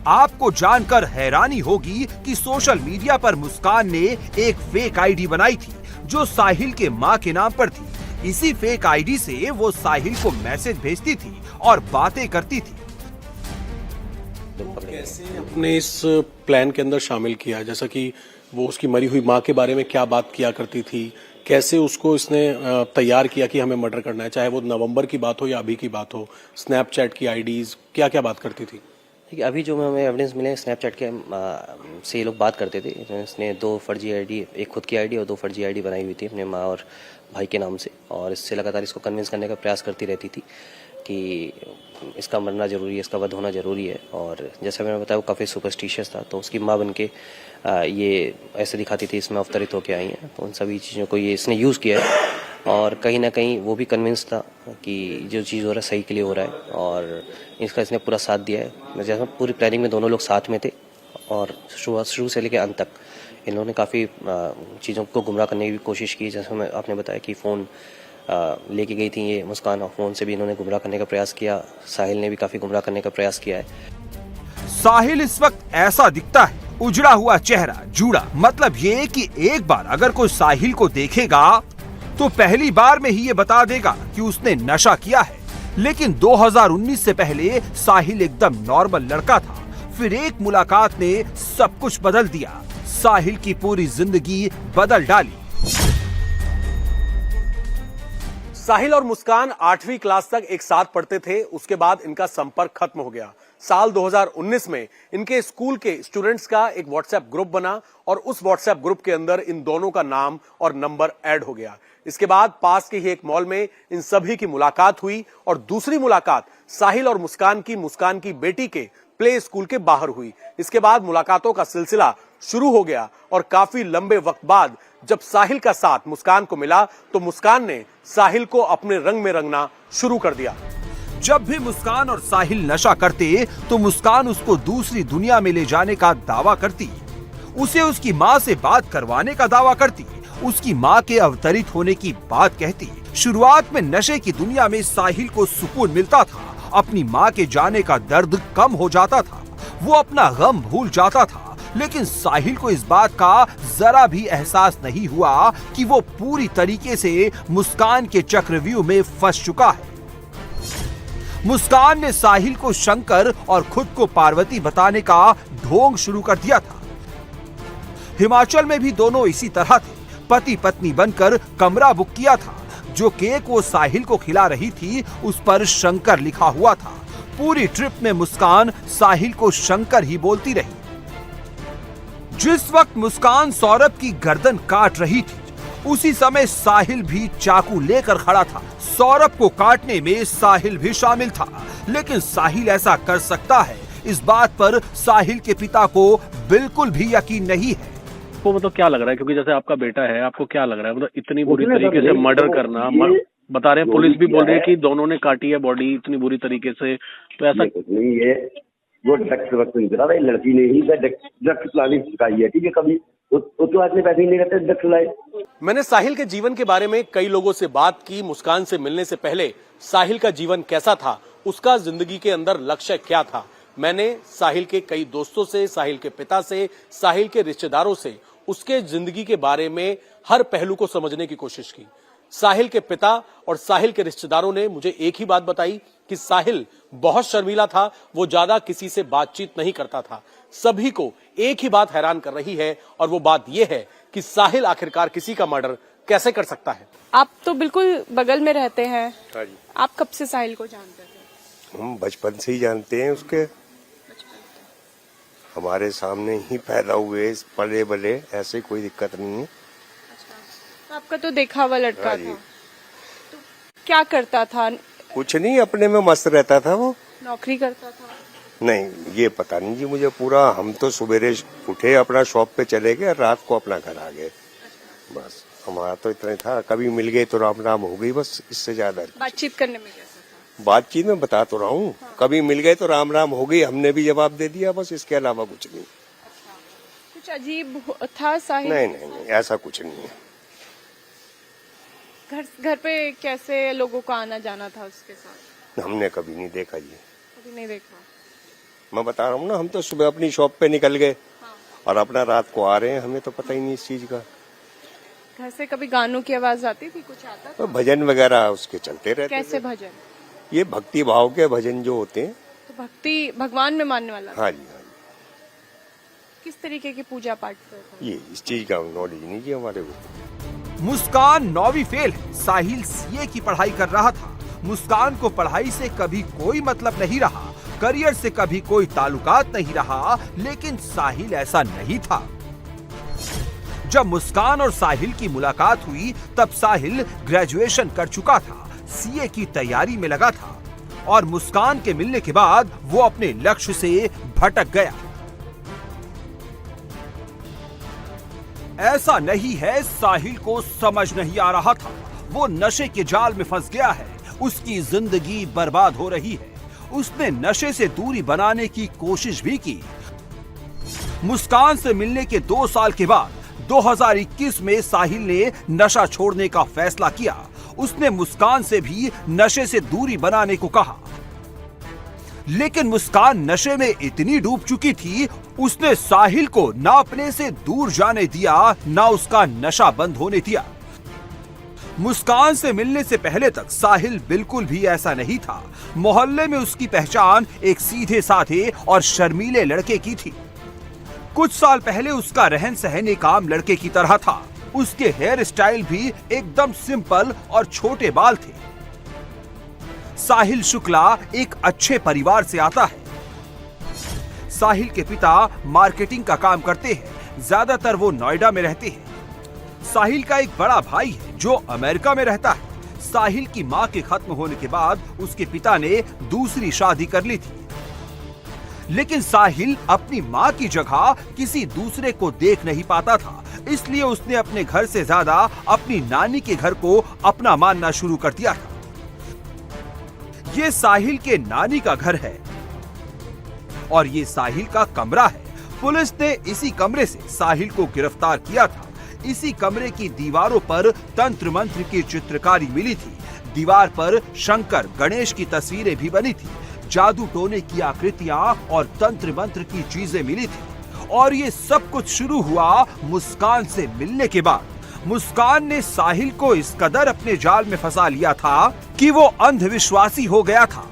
आपको जानकर हैरानी होगी कि सोशल मीडिया पर मुस्कान ने एक फेक आईडी बनाई थी जो साहिल के मां के नाम पर थी। इसी फेक आईडी से वो साहिल को मैसेज भेजती थी और बातें करती थी। कैसे अपने इस प्लान के अंदर शामिल किया, जैसा कि वो उसकी मरी हुई माँ के बारे में क्या बात किया करती थी, कैसे उसको इसने तैयार किया कि हमें मर्डर करना है, चाहे वो नवंबर की बात हो या अभी की बात हो, स्नैपचैट की आईडीज क्या क्या बात करती थी? ठीक है, अभी जो हमें एविडेंस मिले स्नैपचैट के से ये लोग बात करते थे। इसने 2 फर्जी आईडी, एक खुद की आईडी और 2 फर्जी आईडी बनाई हुई थी अपने माँ और भाई के नाम से, और इससे लगातार इसको कन्विंस करने का प्रयास करती रहती थी कि इसका मरना ज़रूरी है, इसका वध होना ज़रूरी है। और जैसा मैंने बताया वो काफ़ी सुपरस्टिशियस था, तो उसकी माँ बन के ये ऐसे दिखाती थी इसमें अवतरित होकर आई हैं। तो उन सभी चीज़ों को ये इसने यूज़ किया है और कहीं ना कहीं वो भी कन्विंस था कि जो चीज़ हो रहा है सही के लिए हो रहा है, और इसका इसने पूरा साथ दिया है। जैसे पूरी प्लानिंग में दोनों लोग साथ में थे और शुरू से लेकर अंत तक इन लोगों ने काफ़ी चीज़ों को गुमराह करने की भी कोशिश की। जैसे मैं आपने बताया कि फ़ोन लेके गई थी ये मुस्कान, और फ़ोन से भी इन्होंने गुमराह करने का प्रयास किया। साहिल ने भी काफ़ी गुमराह करने का प्रयास किया है। साहिल इस वक्त ऐसा दिखता है, उजड़ा हुआ चेहरा, जूड़ा, मतलब ये कि एक बार अगर कोई साहिल को देखेगा तो पहली बार में ही ये बता देगा कि उसने नशा किया है। लेकिन 2019 से पहले साहिल एकदम नॉर्मल लड़का था। फिर एक मुलाकात ने सब कुछ बदल दिया, साहिल की पूरी जिंदगी बदल डाली। साहिल और मुस्कान 8वीं क्लास तक एक साथ पढ़ते थे, उसके बाद इनका संपर्क खत्म हो गया। साल 2019 में इनके स्कूल के स्टूडेंट्स का एक व्हाट्सएप ग्रुप बना और उस व्हाट्सएप ग्रुप के अंदर इन दोनों का नाम और नंबर ऐड हो गया। इसके बाद पास के ही एक मॉल में इन सभी की मुलाकात हुई और दूसरी मुलाकात साहिल और मुस्कान की बेटी के प्ले स्कूल के बाहर हुई। इसके बाद मुलाकातों का सिलसिला शुरू हो गया और काफी लंबे वक्त बाद जब साहिल का साथ मुस्कान को मिला तो मुस्कान ने साहिल को अपने रंग में रंगना शुरू कर दिया। जब भी मुस्कान और साहिल नशा करते तो मुस्कान उसको दूसरी दुनिया में ले जाने का दावा करती, उसे उसकी माँ से बात करवाने का दावा करती, उसकी माँ के अवतरित होने की बात कहती। शुरुआत में नशे की दुनिया में साहिल को सुकून मिलता था, अपनी माँ के जाने का दर्द कम हो जाता था, वो अपना गम भूल जाता था। लेकिन साहिल को इस बात का जरा भी एहसास नहीं हुआ कि वो पूरी तरीके से मुस्कान के चक्रव्यूह में फंस चुका है। मुस्कान ने साहिल को शंकर और खुद को पार्वती बताने का ढोंग शुरू कर दिया था। हिमाचल में भी दोनों इसी तरह थे, पति पत्नी बनकर कमरा बुक किया था। जो केक वो साहिल को खिला रही थी उस पर शंकर लिखा हुआ था। पूरी ट्रिप में मुस्कान साहिल को शंकर ही बोलती रही। जिस वक्त मुस्कान सौरभ की गर्दन काट रही थी उसी समय साहिल भी चाकू लेकर खड़ा था। सौरभ को काटने में साहिल भी शामिल था, लेकिन साहिल ऐसा कर सकता है इस बात पर साहिल के पिता को बिल्कुल भी यकीन नहीं है। आपको मतलब क्या लग रहा है, क्योंकि जैसे आपका बेटा है, आपको क्या लग रहा है मतलब इतनी बुरी तरीके से मर्डर करना? बता रहे हैं, पुलिस भी बोल रही है कि दोनों ने काटी है बॉडी इतनी बुरी तरीके से, तो ऐसा नहीं है। वो ड्रग्स वक्त नहीं करा भाई, लड़की ने ही ड्रग्स लानी सिखाई है, ठीक है। कभी उसके बाद में पैसे ही नहीं रहते ड्रग्स लाए। मैंने साहिल के जीवन के बारे में कई लोगों से बात की। मुस्कान से मिलने से पहले साहिल का जीवन कैसा था, उसका जिंदगी के अंदर लक्ष्य क्या था, मैंने साहिल के कई दोस्तों से, साहिल के पिता से, साहिल के रिश्तेदारों से उसके जिंदगी के बारे में हर पहलू को समझने की कोशिश की। साहिल के पिता और साहिल के रिश्तेदारों ने मुझे एक ही बात बताई कि साहिल बहुत शर्मीला था, वो ज्यादा किसी से बातचीत नहीं करता था। सभी को एक ही बात हैरान कर रही है और वो बात यह है कि साहिल आखिरकार किसी का मर्डर कैसे कर सकता है। आप तो बिल्कुल बगल में रहते हैं। हाँ जी। आप कब से साहिल को जानते थे? हम बचपन से ही जानते हैं उसके, हमारे सामने ही पैदा हुए, पले बले, ऐसे कोई दिक्कत नहीं है। आपका तो देखा हुआ लड़का हाँ था। तो क्या करता था? कुछ नहीं, अपने में मस्त रहता था वो। नौकरी करता था? नहीं, ये पता नहीं जी मुझे पूरा। हम तो सुबेरे उठे, अपना शॉप पे चले गए, रात को अपना घर आ गए, बस हमारा तो इतना ही था। कभी मिल गए तो राम राम हो गई, बस इससे ज्यादा। बातचीत करने में कैसा था? बातचीत में बता तो रहा हूँ, कभी मिल गए तो राम राम हो गई, हमने भी जवाब दे दिया, बस इसके अलावा कुछ नहीं। कुछ अजीब था साहिल? नहीं, ऐसा कुछ नहीं है। घर पे कैसे लोगों का आना जाना था उसके साथ? हमने कभी नहीं देखा जी। कभी नहीं देखा। मैं बता रहा हूँ ना, हम तो सुबह अपनी शॉप पे निकल गए और अपना रात को आ रहे हैं, हमें तो पता ही नहीं इस चीज का। घर से कभी गानों की आवाज आती थी, कुछ आता था? तो भजन वगैरह उसके चलते रहते कैसे थे। भजन? ये भक्ति भाव के भजन जो होते हैं। तो भक्ति भगवान में मानने वाला था? हाँ जी, हाँ किस तरीके की पूजा पाठ करता था? जी, ये इस चीज का नॉलेज नहीं जी हमारे को। मुस्कान 9वीं फेल है, साहिल सीए की पढ़ाई कर रहा था। मुस्कान को पढ़ाई से कभी कोई मतलब नहीं रहा, करियर से कभी कोई ताल्लुकात नहीं रहा, लेकिन साहिल ऐसा नहीं था। जब मुस्कान और साहिल की मुलाकात हुई तब साहिल ग्रेजुएशन कर चुका था, सीए की तैयारी में लगा था और मुस्कान के मिलने के बाद वो अपने लक्ष्य से भटक गया। ऐसा नहीं है साहिल को समझ नहीं आ रहा था, वो नशे के जाल में फंस गया है, उसकी जिंदगी बर्बाद हो रही है। उसने नशे से दूरी बनाने की कोशिश भी की। मुस्कान से मिलने के 2 साल के बाद 2021 में साहिल ने नशा छोड़ने का फैसला किया। उसने मुस्कान से भी नशे से दूरी बनाने को कहा, लेकिन मुस्कान नशे में इतनी डूब चुकी थी, उसने साहिल को ना अपने से दूर जाने दिया, ना उसका नशा बंद होने दिया। मुस्कान से मिलने से पहले तक साहिल बिल्कुल भी ऐसा नहीं था। मोहल्ले में उसकी पहचान एक सीधे साधे और शर्मीले लड़के की थी। कुछ साल पहले उसका रहन सहन एक आम लड़के की तरह था। उसके हेयर स्टाइल भी एकदम सिंपल और छोटे बाल थे। साहिल शुक्ला एक अच्छे परिवार से आता है। साहिल के पिता मार्केटिंग का काम करते हैं, ज्यादातर वो नोएडा में रहते हैं। साहिल का एक बड़ा भाई है जो अमेरिका में रहता है। साहिल की मां के खत्म होने के बाद उसके पिता ने दूसरी शादी कर ली थी, लेकिन साहिल अपनी मां की जगह किसी दूसरे को देख नहीं पाता था, इसलिए उसने अपने घर से ज्यादा अपनी नानी के घर को अपना मानना शुरू कर दिया था। ये साहिल के नानी का घर है और ये साहिल का कमरा है। पुलिस ने इसी कमरे से साहिल को गिरफ्तार किया था। इसी कमरे की दीवारों पर तंत्र मंत्र की चित्रकारी मिली थी। दीवार पर शंकर गणेश की तस्वीरें भी बनी थी। जादू टोने की आकृतियां और तंत्र मंत्र की चीजें मिली थी। और ये सब कुछ शुरू हुआ मुस्कान से मिलने के बाद। मुस्कान ने साहिल को इस कदर अपने जाल में फंसा लिया था कि वो अंधविश्वासी हो गया था।